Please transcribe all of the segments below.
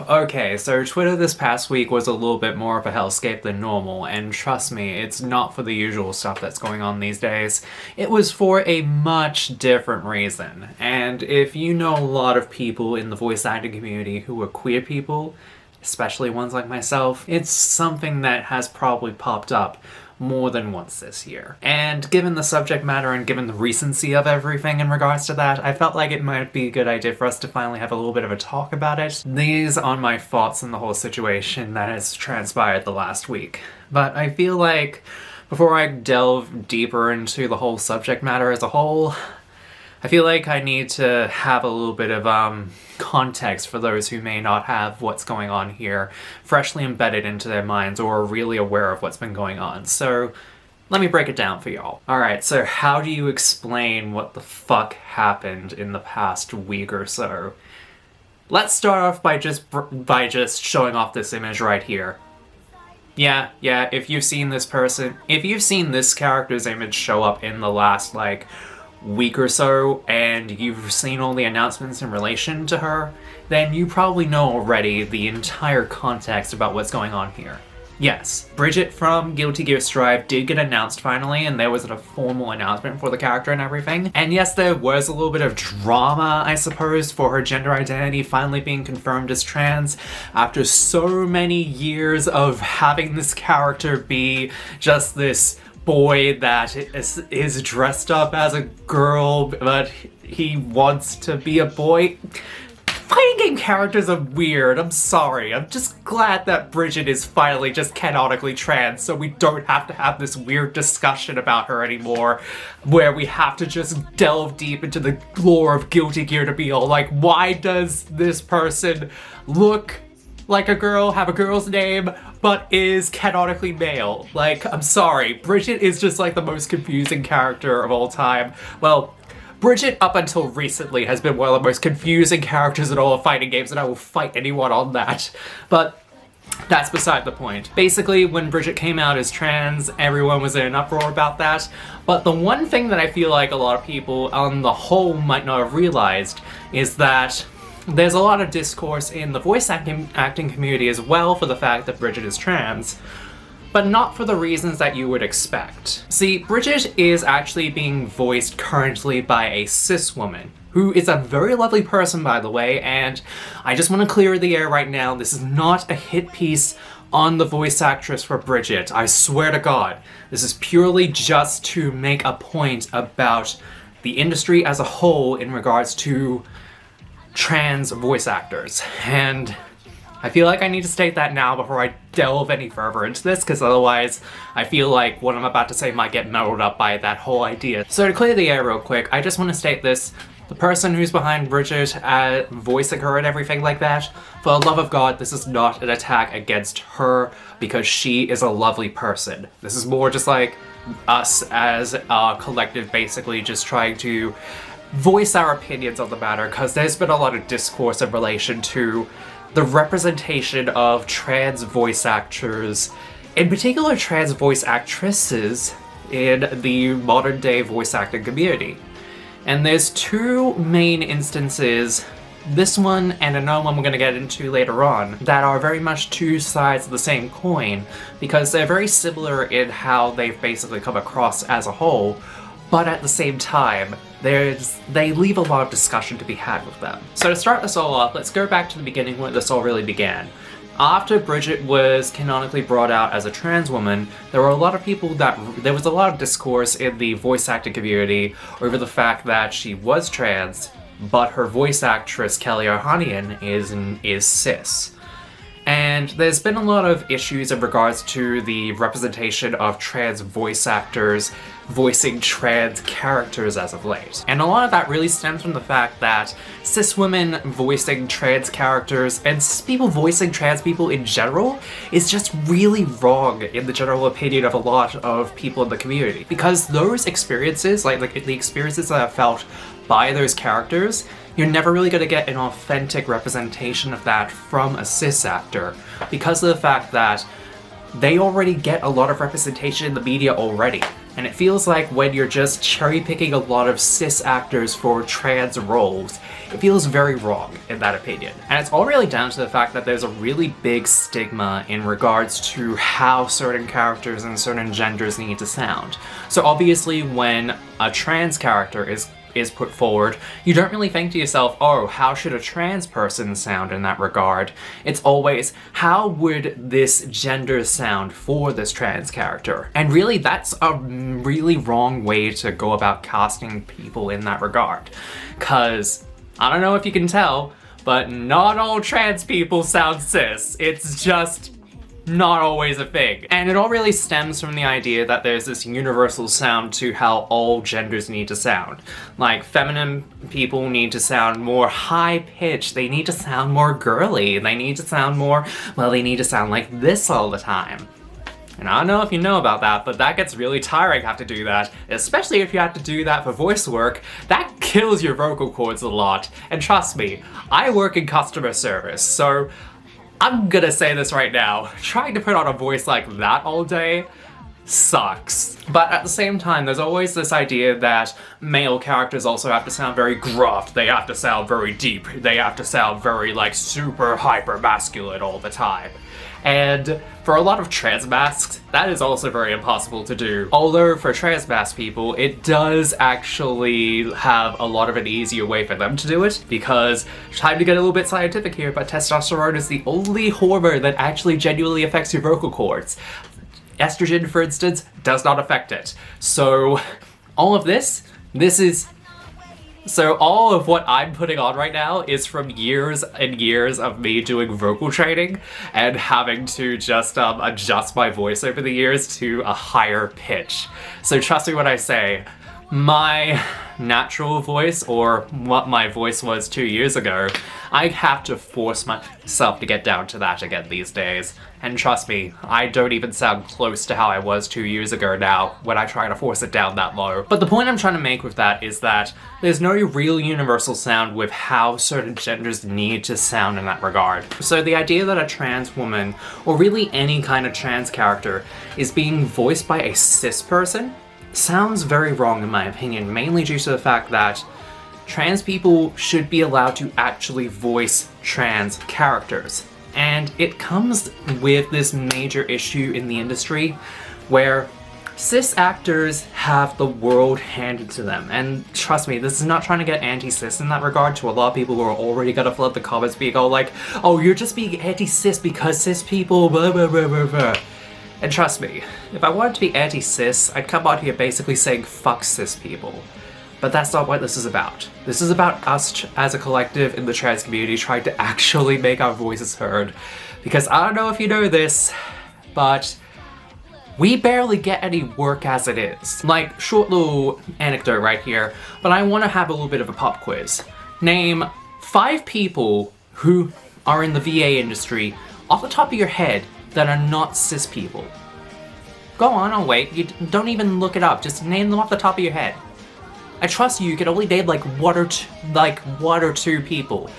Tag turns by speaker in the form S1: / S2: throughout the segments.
S1: Okay, so Twitter this past week was a little bit more of a hellscape than normal, and trust me, it's not for the usual stuff that's going on these days. It was for a much different reason. And if you know a lot of people in the voice acting community who are queer people, especially ones like myself, it's something that has probably popped up more than once this year. And given the subject matter and given the recency of everything in regards to that, I felt like it might be a good idea for us to finally have a little bit of a talk about it. These are my thoughts on the whole situation that has transpired the last week. But I feel like before I delve deeper into the whole subject matter as a whole, I feel like I need to have a little bit of context for those who may not have what's going on here freshly embedded into their minds or are really aware of what's been going on. So let me break it down for y'all. Alright, so how do you explain what the fuck happened in the past week or so? Let's start off by just showing off this image right here. Yeah, if you've seen this character's image show up in the last, week or so, and you've seen all the announcements in relation to her, then you probably know already the entire context about what's going on here. Yes, Bridget from Guilty Gear Strive did get announced finally, and there was a formal announcement for the character and everything. And yes, there was a little bit of drama, I suppose, for her gender identity finally being confirmed as trans after so many years of having this character be just this boy that is dressed up as a girl, but he wants to be a boy. Fighting game characters are weird, I'm sorry. I'm just glad that Bridget is finally just canonically trans, so we don't have to have this weird discussion about her anymore, where we have to just delve deep into the lore of Guilty Gear to be all like, why does this person look like a girl, have a girl's name, but is canonically male? I'm sorry, Bridget is just the most confusing character of all time. Well, Bridget, up until recently, has been one of the most confusing characters in all of fighting games, and I will fight anyone on that. But that's beside the point. Basically, when Bridget came out as trans, everyone was in an uproar about that. But the one thing that I feel like a lot of people on the whole might not have realized is that there's a lot of discourse in the voice acting community as well for the fact that Bridget is trans, but not for the reasons that you would expect. See, Bridget is actually being voiced currently by a ciswoman, who is a very lovely person, by the way, and I just want to clear the air right now, this is not a hit piece on the voice actress for Bridget, I swear to God. This is purely just to make a point about the industry as a whole in regards to trans voice actors, and I feel like I need to state that now before I delve any further into this, because otherwise I feel like what I'm about to say might get muddled up by that whole idea. So to clear the air real quick, I just want to state this. The person who's behind Bridget voicing her and everything like that, for the love of God, this is not an attack against her because she is a lovely person. This is more just like us as a collective basically just trying to voice our opinions on the matter, because there's been a lot of discourse in relation to the representation of trans voice actors, in particular trans voice actresses, in the modern day voice acting community. And there's two main instances, this one and another one we're going to get into later on, that are very much two sides of the same coin, because they're very similar in how they've basically come across as a whole, but at the same time, they leave a lot of discussion to be had with them. So to start this all off, let's go back to the beginning when this all really began. After Bridget was canonically brought out as a trans woman, there was a lot of discourse in the voice acting community over the fact that she was trans, but her voice actress Kelly Ohanian is cis. And there's been a lot of issues in regards to the representation of trans voice actors voicing trans characters as of late. And a lot of that really stems from the fact that cis women voicing trans characters and cis people voicing trans people in general is just really wrong in the general opinion of a lot of people in the community. Because those experiences, like the experiences that I've felt by those characters, you're never really going to get an authentic representation of that from a cis actor, because of the fact that they already get a lot of representation in the media already. And it feels like when you're just cherry-picking a lot of cis actors for trans roles, it feels very wrong, in that opinion. And it's all really down to the fact that there's a really big stigma in regards to how certain characters and certain genders need to sound. So obviously when a trans character is put forward, you don't really think to yourself, oh, how should a trans person sound in that regard? It's always, how would this gender sound for this trans character? And really, that's a really wrong way to go about casting people in that regard. 'Cause, I don't know if you can tell, but not all trans people sound cis. It's just not always a thing. And it all really stems from the idea that there's this universal sound to how all genders need to sound. Like, feminine people need to sound more high-pitched, they need to sound more girly, they need to sound more, well, they need to sound like this all the time. And I don't know if you know about that, but that gets really tiring to have to do that, especially if you have to do that for voice work. That kills your vocal cords a lot. And trust me, I work in customer service, so I'm gonna say this right now, trying to put on a voice like that all day sucks. But at the same time, there's always this idea that male characters also have to sound very gruff, they have to sound very deep, they have to sound very, like, super hyper masculine all the time. And for a lot of trans masks, that is also very impossible to do. Although for trans mask people, it does actually have a lot of an easier way for them to do it, because, time to get a little bit scientific here, but testosterone is the only hormone that actually genuinely affects your vocal cords. Estrogen, for instance, does not affect it. So all of this is... So all of what I'm putting on right now is from years and years of me doing vocal training and having to just adjust my voice over the years to a higher pitch. So trust me when I say, my natural voice, or what my voice was 2 years ago, I have to force myself to get down to that again these days. And trust me, I don't even sound close to how I was 2 years ago now when I try to force it down that low. But the point I'm trying to make with that is that there's no real universal sound with how certain genders need to sound in that regard. So the idea that a trans woman, or really any kind of trans character, is being voiced by a cis person sounds very wrong in my opinion, mainly due to the fact that trans people should be allowed to actually voice trans characters. And it comes with this major issue in the industry where cis actors have the world handed to them. And trust me, this is not trying to get anti-cis in that regard to a lot of people who are already gonna flood the comments being all like, oh, you're just being anti-cis because cis people blah blah blah blah blah. And trust me, if I wanted to be anti-cis, I'd come out here basically saying fuck cis people. But that's not what this is about. This is about us as a collective in the trans community trying to actually make our voices heard. Because I don't know if you know this, but we barely get any work as it is. Like, short little anecdote right here, but I want to have a little bit of a pop quiz. Name 5 people who are in the VA industry off the top of your head that are not cis people. Go on, I'll wait. You don't even look it up. Just name them off the top of your head. I trust you can only name like one or two people,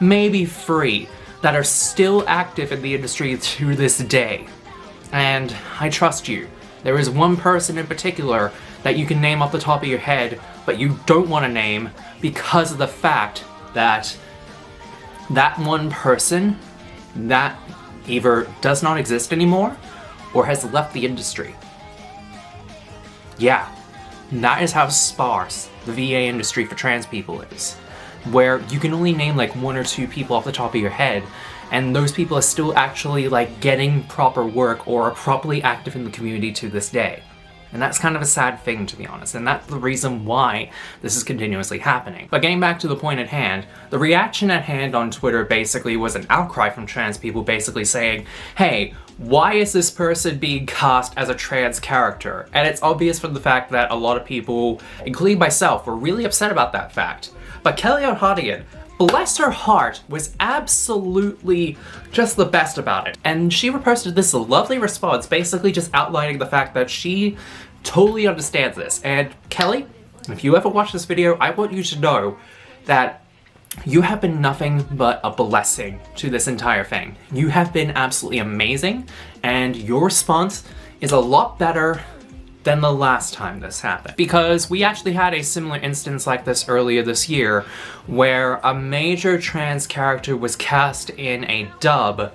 S1: maybe 3, that are still active in the industry to this day. And I trust you. There is one person in particular that you can name off the top of your head, but you don't want to name because of the fact that that one person, that either does not exist anymore or has left the industry. Yeah, that is how sparse the VA industry for trans people is, where you can only name like 1 or 2 people off the top of your head, and those people are still actually like getting proper work or are properly active in the community to this day. And that's kind of a sad thing, to be honest, and that's the reason why this is continuously happening. But getting back to the point at hand, the reaction at hand on Twitter basically was an outcry from trans people basically saying, hey, why is this person being cast as a trans character? And it's obvious from the fact that a lot of people, including myself, were really upset about that fact. But Kelly O'Hadian, bless her heart, was absolutely just the best about it. And she reposted this lovely response basically just outlining the fact that she totally understands this. And Kelly, if you ever watch this video, I want you to know that you have been nothing but a blessing to this entire thing. You have been absolutely amazing, and your response is a lot better than the last time this happened. Because we actually had a similar instance like this earlier this year, where a major trans character was cast in a dub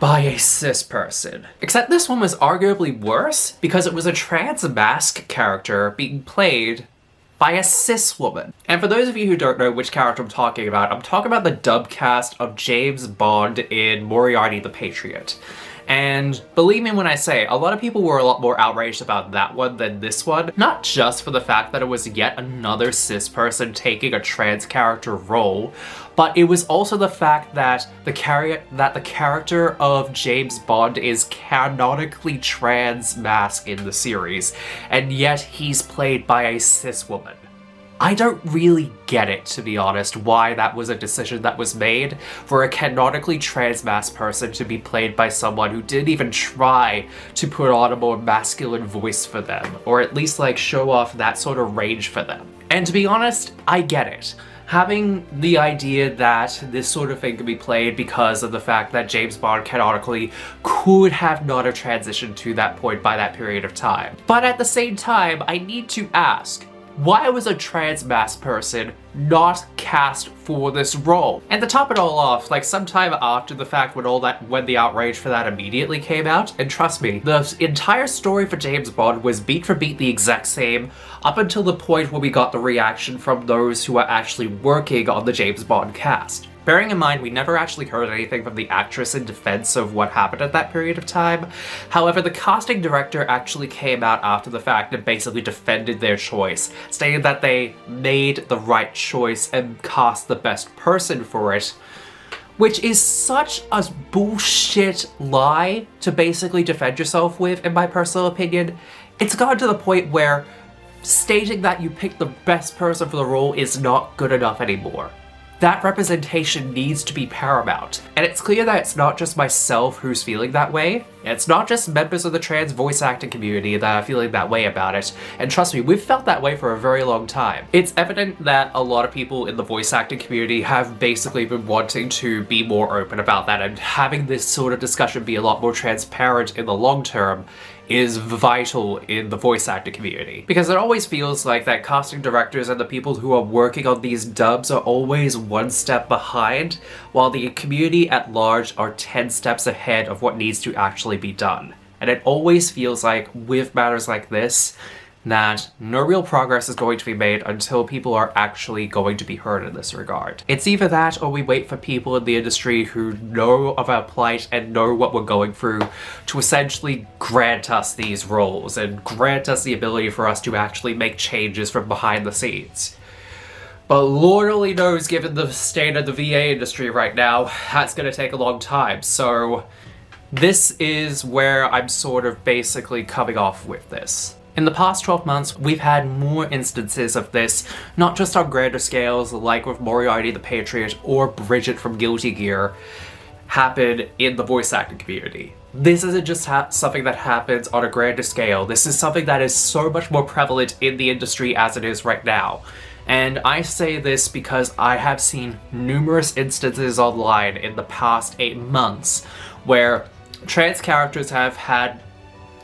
S1: by a cis person. Except this one was arguably worse because it was a trans mask character being played by a cis woman. And for those of you who don't know which character I'm talking about the dub cast of James Bond in Moriarty the Patriot. And believe me when I say, a lot of people were a lot more outraged about that one than this one. Not just for the fact that it was yet another cis person taking a trans character role, but it was also the fact that the character of James Bond is canonically trans mask in the series, and yet he's played by a cis woman. I don't really get it, to be honest, why that was a decision that was made for a canonically trans masked person to be played by someone who didn't even try to put on a more masculine voice for them, or at least like show off that sort of range for them. And to be honest, I get it. Having the idea that this sort of thing could be played because of the fact that James Bond canonically could have not have transitioned to that point by that period of time. But at the same time, I need to ask, why was a trans masked person not cast for this role? And to top it all off, like sometime after the fact when the outrage for that immediately came out, and trust me, the entire story for James Bond was beat for beat the exact same up until the point where we got the reaction from those who are actually working on the James Bond cast. Bearing in mind, we never actually heard anything from the actress in defense of what happened at that period of time. However, the casting director actually came out after the fact and basically defended their choice, stating that they made the right choice and cast the best person for it, which is such a bullshit lie to basically defend yourself with, in my personal opinion. It's gotten to the point where stating that you picked the best person for the role is not good enough anymore. That representation needs to be paramount. And it's clear that it's not just myself who's feeling that way. It's not just members of the trans voice acting community that are feeling that way about it. And trust me, we've felt that way for a very long time. It's evident that a lot of people in the voice acting community have basically been wanting to be more open about that, and having this sort of discussion be a lot more transparent in the long term is vital in the voice acting community. Because it always feels like that casting directors and the people who are working on these dubs are always one step behind, while the community at large are 10 steps ahead of what needs to actually be done. And it always feels like, with matters like this, that no real progress is going to be made until people are actually going to be heard in this regard. It's either that or we wait for people in the industry who know of our plight and know what we're going through to essentially grant us these roles and grant us the ability for us to actually make changes from behind the scenes. But Lord only knows, given the state of the VA industry right now, that's gonna take a long time. So this is where I'm sort of basically coming off with this. In the past 12 months, we've had more instances of this, not just on grander scales like with Moriarty the Patriot or Bridget from Guilty Gear, happen in the voice acting community. This isn't just something that happens on a grander scale. This is something that is so much more prevalent in the industry as it is right now. And I say this because I have seen numerous instances online in the past 8 months where trans characters have had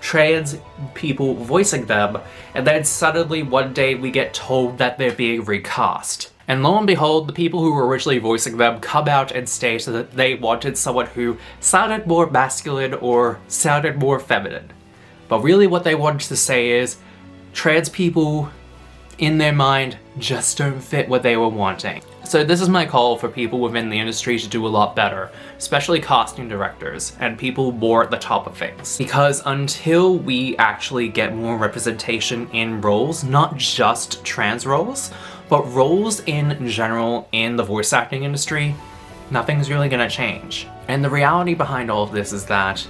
S1: trans people voicing them, and then suddenly one day we get told that they're being recast. And lo and behold, the people who were originally voicing them come out and state that they wanted someone who sounded more masculine or sounded more feminine. But really what they wanted to say is, trans people, in their mind, just don't fit what they were wanting. So this is my call for people within the industry to do a lot better, especially casting directors and people more at the top of things. Because until we actually get more representation in roles, not just trans roles, but roles in general in the voice acting industry, nothing's really gonna change. And the reality behind all of this is that,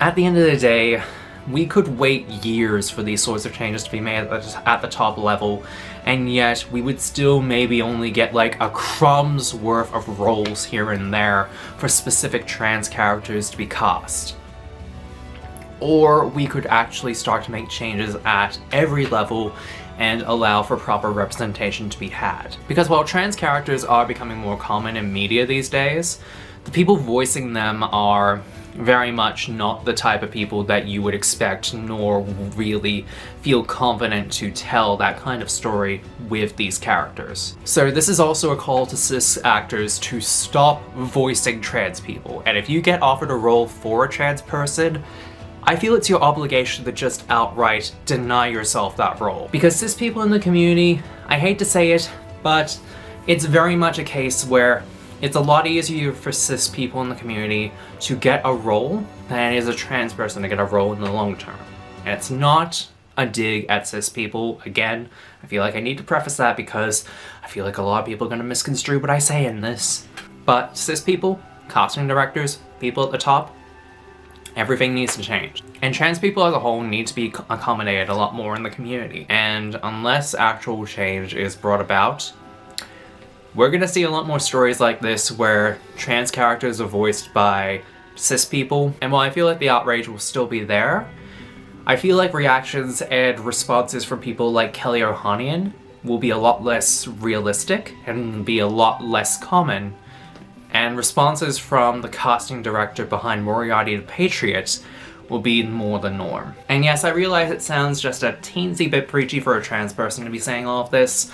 S1: at the end of the day, we could wait years for these sorts of changes to be made at the top level, and yet we would still maybe only get like a crumb's worth of roles here and there for specific trans characters to be cast. Or we could actually start to make changes at every level and allow for proper representation to be had. Because while trans characters are becoming more common in media these days, the people voicing them are very much not the type of people that you would expect, nor really feel confident to tell that kind of story with these characters. So this is also a call to cis actors to stop voicing trans people, and if you get offered a role for a trans person, I feel it's your obligation to just outright deny yourself that role. Because cis people in the community, I hate to say it, but it's very much a case where it's a lot easier for cis people in the community to get a role than it is a trans person to get a role in the long term. And it's not a dig at cis people. Again, I feel like I need to preface that because I feel like a lot of people are going to misconstrue what I say in this. But cis people, casting directors, people at the top, everything needs to change. And trans people as a whole need to be accommodated a lot more in the community. And unless actual change is brought about, we're gonna see a lot more stories like this where trans characters are voiced by cis people. And while I feel like the outrage will still be there, I feel like reactions and responses from people like Kelly O'Hanian will be a lot less realistic and be a lot less common. And responses from the casting director behind Moriarty the Patriot will be more the norm. And yes, I realize it sounds just a teensy bit preachy for a trans person to be saying all of this,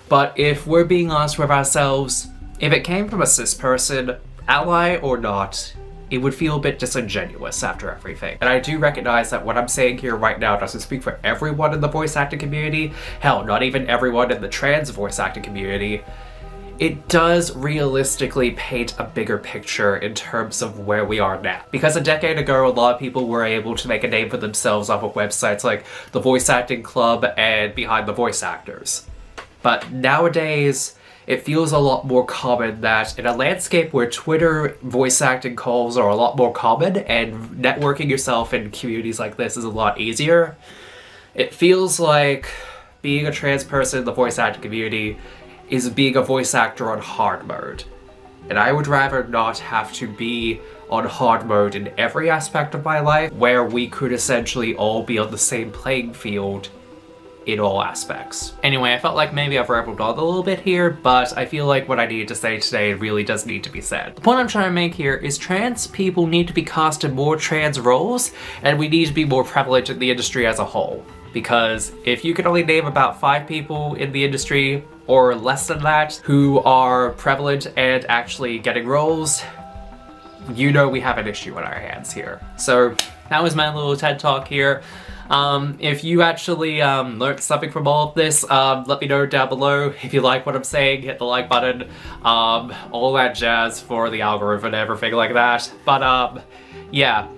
S1: but if we're being honest with ourselves, if it came from a cis person, ally or not, it would feel a bit disingenuous after everything. And I do recognize that what I'm saying here right now doesn't speak for everyone in the voice acting community, hell, not even everyone in the trans voice acting community. It does realistically paint a bigger picture in terms of where we are now. Because a decade ago, a lot of people were able to make a name for themselves off of websites like the Voice Acting Club and Behind the Voice Actors. But nowadays, it feels a lot more common that in a landscape where Twitter voice acting calls are a lot more common and networking yourself in communities like this is a lot easier, it feels like being a trans person in the voice acting community is being a voice actor on hard mode. And I would rather not have to be on hard mode in every aspect of my life, where we could essentially all be on the same playing field in all aspects. Anyway, I felt like maybe I've rambled on a little bit here, but I feel like what I needed to say today really does need to be said. The point I'm trying to make here is trans people need to be cast in more trans roles, and we need to be more prevalent in the industry as a whole. Because if you can only name about 5 people in the industry, or less than that, who are prevalent and actually getting roles, you know we have an issue on our hands here. So that was my little TED Talk here. If you actually learned something from all of this, let me know down below. If you like what I'm saying, hit the like button, all that jazz for the algorithm and everything like that. But yeah,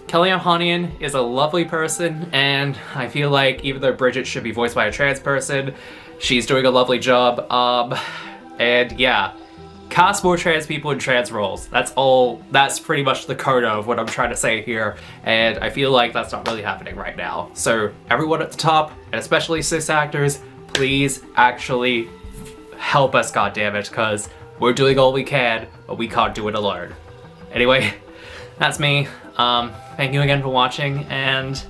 S1: Kelly O'Hanian is a lovely person, and I feel like even though Bridget should be voiced by a trans person, she's doing a lovely job. And yeah, cast more trans people in trans roles. That's pretty much the coda of what I'm trying to say here, and I feel like that's not really happening right now. So everyone at the top, and especially cis actors, please actually help us, goddammit, because we're doing all we can, but we can't do it alone. Anyway, that's me. Thank you again for watching, and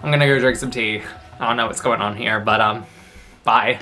S1: I'm gonna go drink some tea. I don't know what's going on here, but bye.